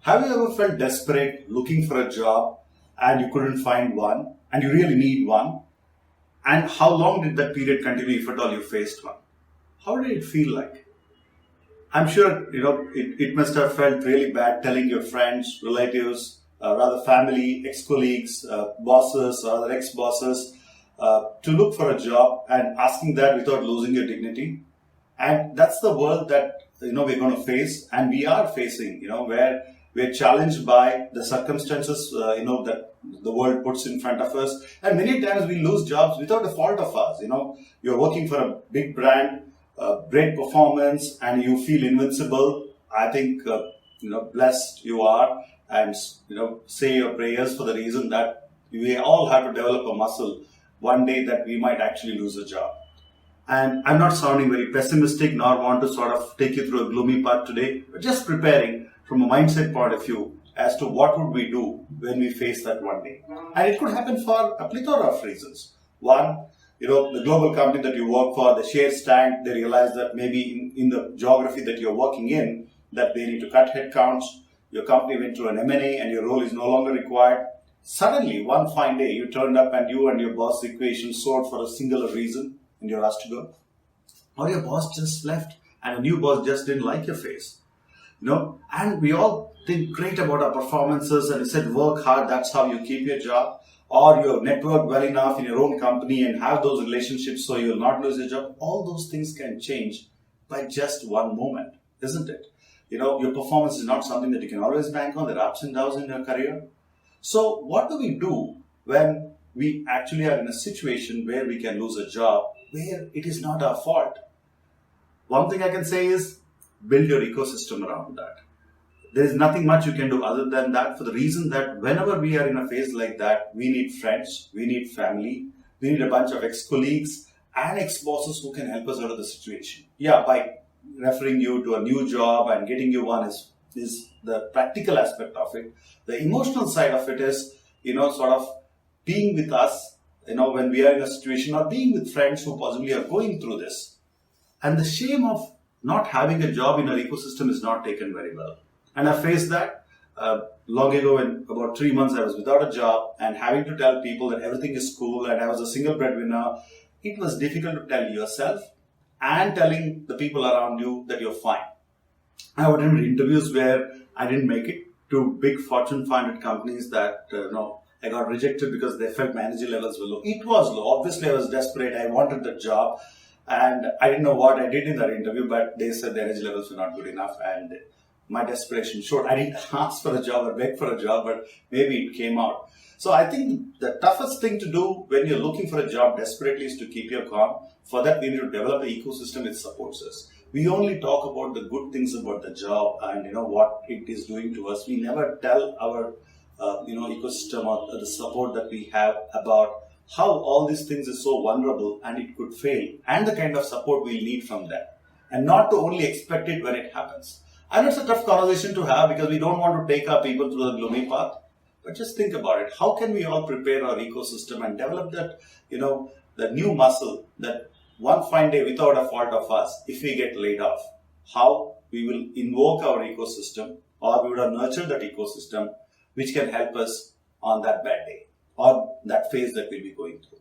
Have you ever felt desperate looking for a job and you couldn't find one and you really need one? And how long did that period continue if at all you faced one? How did it feel like? I'm sure, it must have felt really bad telling your friends, relatives, rather family, ex-colleagues, bosses or other ex-bosses to look for a job and asking that without losing your dignity. And that's the world that, we're going to face and we are facing, where we're challenged by the circumstances, that the world puts in front of us. And many times we lose jobs without a fault of ours. You're working for a big brand, great performance, and you feel invincible. I think, blessed you are, and, say your prayers for the reason that we all have to develop a muscle one day that we might actually lose a job. And I'm not sounding very pessimistic nor want to sort of take you through a gloomy path today, but just preparing from a mindset point of view as to what would we do when we face that one day. And it could happen for a plethora of reasons. One, the global company that you work for, the shares tanked, they realize that maybe in the geography that you're working in, that they need to cut headcounts. Your company went through an M&A and your role is no longer required. Suddenly, one fine day, you turned up and you and your boss equation soared for a singular reason and you're asked to go. Or your boss just left and a new boss just didn't like your face. And we all think great about our performances and we said work hard, that's how you keep your job. Or you have networked well enough in your own company and have those relationships so you'll not lose your job. All those things can change by just one moment, isn't it? Your performance is not something that you can always bank on. There are ups and downs in your career. So what do we do when we actually are in a situation where we can lose a job where it is not our fault? One thing I can say is build your ecosystem around that. There is nothing much you can do other than that, for the reason that whenever we are in a phase like that, we need friends, we need family, we need a bunch of ex-colleagues and ex-bosses who can help us out of the situation. Yeah, by referring you to a new job and getting you one is the practical aspect of it. The emotional side of it is, sort of being with us, when we are in a situation, or being with friends who possibly are going through this. And the shame of not having a job in our ecosystem is not taken very well. And I faced that long ago. In about 3 months, I was without a job and having to tell people that everything is cool and I was a single breadwinner. It was difficult to tell yourself and telling the people around you that you're fine. I attended interviews where I didn't make it, to big Fortune 500 companies that, I got rejected because they felt my energy levels were low. It was low. Obviously, I was desperate. I wanted the job. And I didn't know what I did in that interview, but they said the energy levels were not good enough. And my desperation showed. I didn't ask for a job or beg for a job, but maybe it came out. So I think the toughest thing to do when you're looking for a job desperately is to keep your calm. For that, we need to develop an ecosystem that supports us. We only talk about the good things about the job and what it is doing to us. We never tell our ecosystem or the support that we have about how all these things is so vulnerable and it could fail, and the kind of support we need from them, and not to only expect it when it happens. And it's a tough conversation to have because we don't want to take our people through the gloomy path. But just think about it. How can we all prepare our ecosystem and develop that, the new muscle that one fine day without a fault of us, if we get laid off, how we will invoke our ecosystem, or we would have nurtured that ecosystem which can help us on that bad day or that phase that we'll be going through.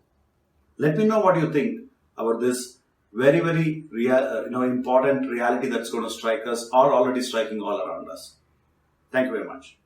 Let me know what you think about this very, very important reality that's going to strike us or already striking all around us. Thank you very much.